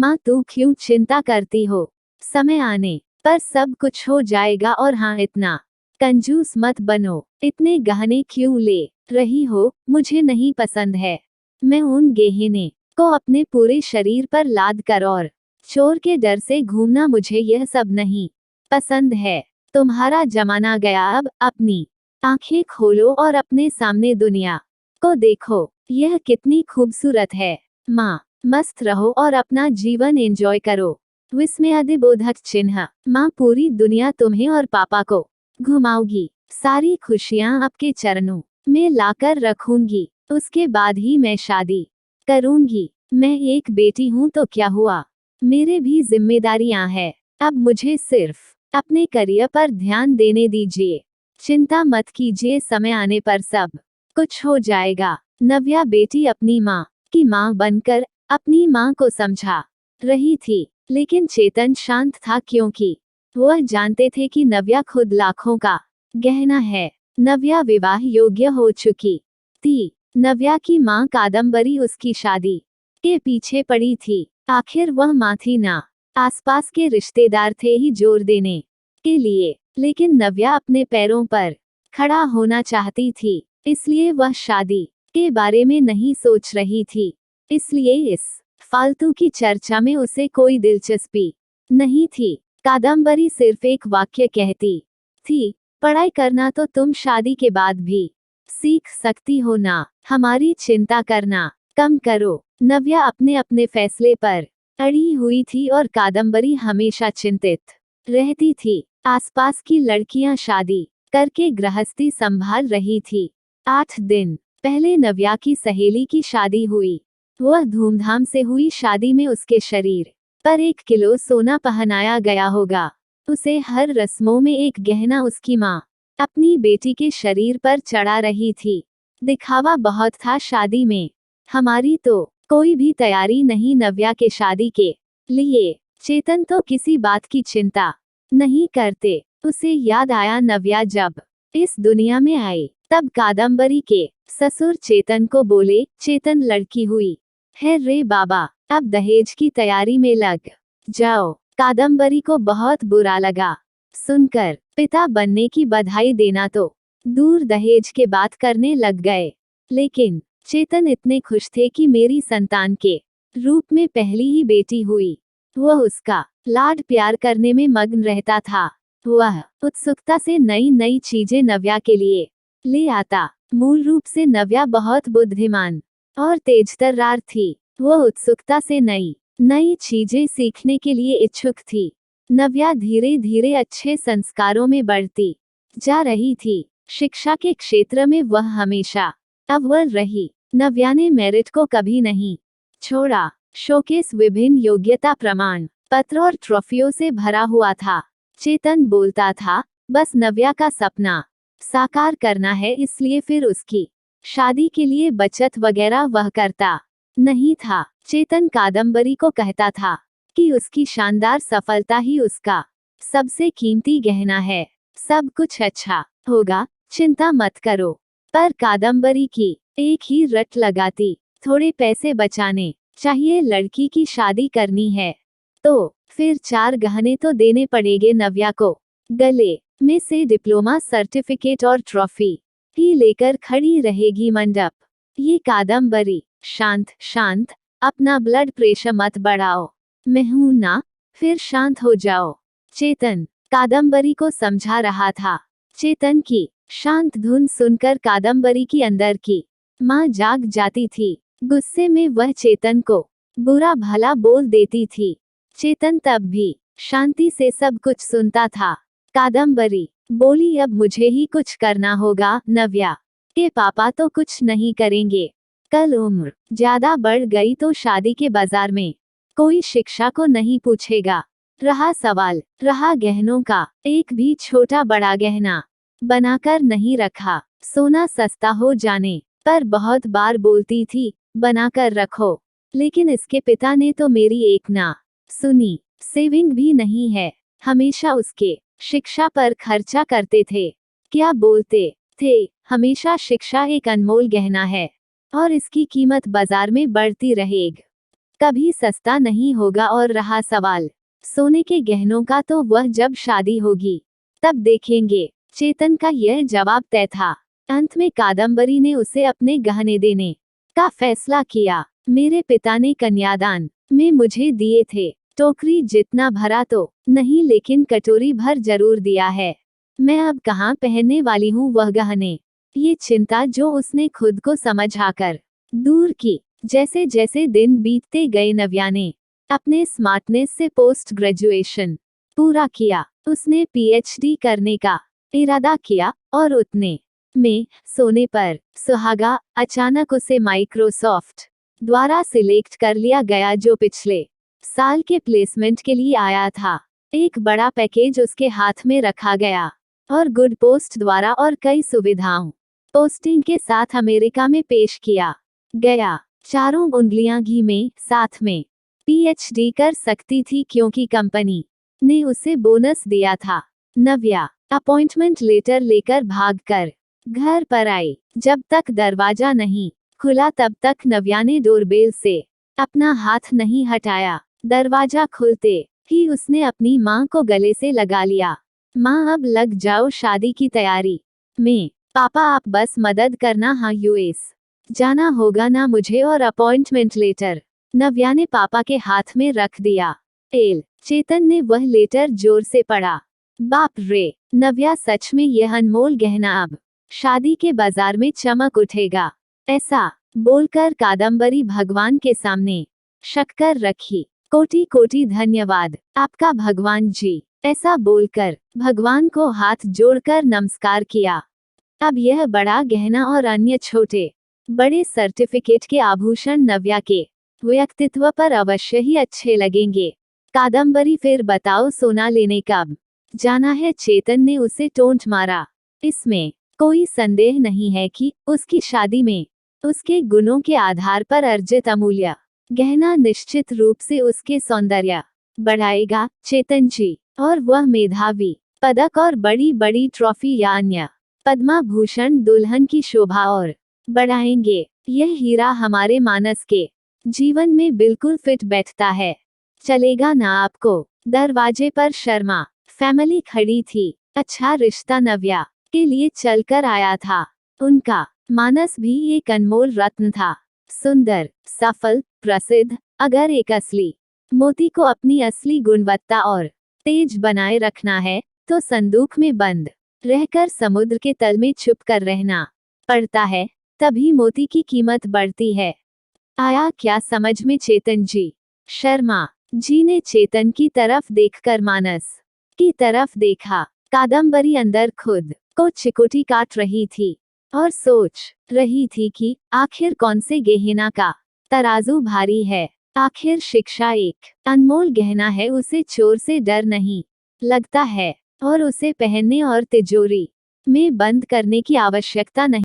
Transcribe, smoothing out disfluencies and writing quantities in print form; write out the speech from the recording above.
माँ तू क्यों चिंता करती हो, समय आने पर सब कुछ हो जाएगा। और हाँ, इतना कंजूस मत बनो, इतने गहने क्यों ले रही हो, मुझे नहीं पसंद है। मैं उन गहने को अपने पूरे शरीर पर लाद कर और चोर के डर से घूमना, मुझे यह सब नहीं पसंद है। तुम्हारा जमाना गया, अब अपनी आंखें खोलो और अपने सामने दुनिया को देखो, यह कितनी खूबसूरत है। माँ, मस्त रहो और अपना जीवन एंजॉय करो। विस्मयादिबोधक चिन्ह। माँ, पूरी दुनिया तुम्हें और पापा को घुमाऊगी, सारी खुशियाँ आपके चरणों में लाकर रखूंगी, उसके बाद ही मैं शादी करूंगी। मैं एक बेटी हूँ तो क्या हुआ, मेरे भी जिम्मेदारियां हैं। अब मुझे सिर्फ अपने करियर पर ध्यान देने दीजिए, चिंता मत कीजिए, समय आने पर सब कुछ हो जाएगा। नव्या बेटी अपनी माँ की माँ बनकर अपनी माँ को समझा रही थी, लेकिन चेतन शांत था, क्योंकि वह जानते थे कि नव्या खुद लाखों का गहना है। नव्या विवाह योग्य हो चुकी थी। नव्या की माँ कादम्बरी उसकी शादी के पीछे पड़ी थी। आखिर वह माँ थी ना, आसपास के रिश्तेदार थे ही जोर देने के लिए, लेकिन नव्या अपने पैरों पर खड़ा होना चाहती थी, इसलिए वह शादी के बारे में नहीं सोच रही थी। इसलिए इस फालतू की चर्चा में उसे कोई दिलचस्पी नहीं थी। कादम्बरी सिर्फ एक वाक्य कहती थी, पढ़ाई करना तो तुम शादी के बाद भी सीख सकती हो ना, हमारी चिंता करना कम करो। नव्या अपने अपने फैसले पर अड़ी हुई थी और कादम्बरी हमेशा चिंतित रहती थी। आसपास की लड़कियां शादी करके गृहस्थी संभाल रही थी। 8 दिन पहले नव्या की सहेली की शादी हुई। वह धूमधाम से हुई शादी में उसके शरीर पर 1 किलो सोना पहनाया गया होगा। उसे हर रस्मों में एक गहना उसकी माँ अपनी बेटी के शरीर पर चढ़ा रही थी। दिखावा बहुत था शादी में, हमारी तो कोई भी तैयारी नहीं नव्या के शादी के लिए। चेतन तो किसी बात की चिंता नहीं करते। उसे याद आया नव्या जब इस दुनिया में आई, तब कादम्बरी के ससुर चेतन को बोले, चेतन लड़की हुई है रे बाबा, अब दहेज की तैयारी में लग जाओ। कादम्बरी को बहुत बुरा लगा सुनकर। पिता बनने की बधाई देना तो दूर, दहेज के बात करने लग गए। लेकिन चेतन इतने खुश थे कि मेरी संतान के रूप में पहली ही बेटी हुई। वह उसका लाड प्यार करने में मग्न रहता था। वह उत्सुकता से नई नई चीजें नव्या के लिए ले आता। मूल रूप से नव्या बहुत बुद्धिमान और तेजतर्रार थी। वह उत्सुकता से नई नई चीजें सीखने के लिए इच्छुक थी। नव्या धीरे धीरे अच्छे संस्कारों में बढ़ती जा रही थी। शिक्षा के क्षेत्र में वह हमेशा अव्वल रही। नव्या ने मेरिट को कभी नहीं छोड़ा। शोकेस विभिन्न योग्यता प्रमाण पत्र और ट्रॉफियों से भरा हुआ था। चेतन बोलता था, बस नव्या का सपना साकार करना है, इसलिए फिर उसकी शादी के लिए बचत वगैरह वह करता नहीं था। चेतन कादम्बरी को कहता था कि उसकी शानदार सफलता ही उसका सबसे कीमती गहना है। सब कुछ अच्छा होगा, चिंता मत करो। पर कादम्बरी की एक ही रट लगाती, थोड़े पैसे बचाने चाहिए, लड़की की शादी करनी है तो फिर 4 गहने तो देने पड़ेंगे नव्या को। गले में से डिप्लोमा सर्टिफिकेट और ट्रॉफी ही लेकर खड़ी रहेगी मंडप। ये कादम्बरी, शांत शांत, अपना ब्लड प्रेशर मत बढ़ाओ, मैं हूं ना, फिर शांत हो जाओ। चेतन कादम्बरी को समझा रहा था। चेतन की शांत धुन सुनकर कादम्बरी की अंदर की माँ जाग जाती थी। गुस्से में वह चेतन को बुरा भला बोल देती थी। चेतन तब भी शांति से सब कुछ सुनता था। कादम्बरी बोली, अब मुझे ही कुछ करना होगा। नव्या के पापा तो कुछ नहीं करेंगे। कल उम्र ज्यादा बढ़ गई तो शादी के बाजार में कोई शिक्षा को नहीं पूछेगा। रहा सवाल, रहा गहनों का, एक भी छोटा बड़ा गहना बनाकर नहीं रखा। सोना सस्ता हो जाने पर बहुत बार बोलती थी, बनाकर रखो, लेकिन इसके पिता ने तो मेरी एक ना सुनी। सेविंग भी नहीं है, हमेशा उसके शिक्षा पर खर्चा करते थे। क्या बोलते थे, हमेशा शिक्षा एक अनमोल गहना है और इसकी कीमत बाजार में बढ़ती रहेगी। कभी सस्ता नहीं होगा। और रहा सवाल सोने के गहनों का, तो वह जब शादी होगी तब देखेंगे। चेतन का यह जवाब तय था। अंत में कादम्बरी ने उसे अपने गहने देने का फैसला किया। मेरे पिता ने कन्यादान में मुझे दिए थे। टोकरी जितना भरा तो नहीं, लेकिन कटोरी भर जरूर दिया है। मैं अब कहाँ पहनने वाली हूँ वह गहने। ये चिंता जो उसने खुद को समझाकर दूर की। जैसे जैसे दिन बीतते गए नव्या ने अपने स्मार्टनेस से पोस्ट ग्रेजुएशन पूरा किया। उसने पीएचडी करने का इरादा किया और उतने में सोने पर सुहागा। अचानक उसे माइक्रोसॉफ्ट द्वारा सिलेक्ट कर लिया गया, जो पिछले साल के प्लेसमेंट के लिए आया था। एक बड़ा पैकेज उसके हाथ में रखा गया और गुड पोस्ट द्वारा और कई सुविधाओं पोस्टिंग के साथ अमेरिका में पेश किया गया। चारों उंगलियां घी में। साथ में पीएचडी कर सकती थी क्योंकि कंपनी ने उसे बोनस दिया था। नव्या अपॉइंटमेंट लेटर लेकर भागकर घर पर आई। जब तक दरवाजा नहीं खुला तब तक नव्या ने डोरबेल से अपना हाथ नहीं हटाया। दरवाजा खुलते ही उसने अपनी मां को गले से लगा लिया। मां, अब लग जाओ शादी की तैयारी में। पापा, आप बस मदद करना। हाँ, यूएस जाना होगा ना मुझे, और अपॉइंटमेंट लेटर नव्या ने पापा के हाथ में रख दिया। चेतन ने वह लेटर जोर से पढ़ा। बाप रे नव्या, सच में यह अनमोल गहना अब शादी के बाजार में चमक उठेगा। ऐसा बोलकर कादम्बरी भगवान के सामने शक्कर रखी। कोटि कोटि धन्यवाद आपका भगवान जी। ऐसा बोलकर भगवान को हाथ जोड़कर नमस्कार किया। अब यह बड़ा गहना और अन्य छोटे बड़े सर्टिफिकेट के आभूषण नव्या के व्यक्तित्व पर अवश्य ही अच्छे लगेंगे। कादम्बरी, फिर बताओ सोना लेने कब जाना है? चेतन ने उसे टोंट मारा। इसमें कोई संदेह नहीं है कि उसकी शादी में उसके गुणों के आधार पर अर्जित अमूल्य गहना निश्चित रूप से उसके सौंदर्य बढ़ाएगा चेतन जी। और वह मेधावी पदक और बड़ी बड़ी ट्रॉफी या अन्य पद्मा भूषण दुल्हन की शोभा और बढ़ाएंगे। यह हीरा हमारे मानस के जीवन में बिल्कुल फिट बैठता है। चलेगा ना आपको? दरवाजे पर शर्मा फैमिली खड़ी थी। अच्छा रिश्ता नव्या के लिए चलकर आया था। उनका मानस भी एक अनमोल रत्न था। सुंदर, सफल, प्रसिद्ध। अगर एक असली मोती को अपनी असली गुणवत्ता और तेज बनाए रखना है तो संदूक में बंद रहकर समुद्र के तल में छुप कर रहना पड़ता है। तभी मोती की कीमत बढ़ती है। आया क्या समझ में चेतन जी? शर्मा जी ने चेतन की तरफ देखकर मानस की तरफ देखा। कादम्बरी अंदर खुद को चिकोटी काट रही थी और सोच रही थी कि आखिर कौन से गहना का तराजू भारी है। आखिर शिक्षा एक अनमोल गहना है, उसे चोर से डर नहीं लगता है और उसे पहनने और तिजोरी में बंद करने की आवश्यकता नहीं।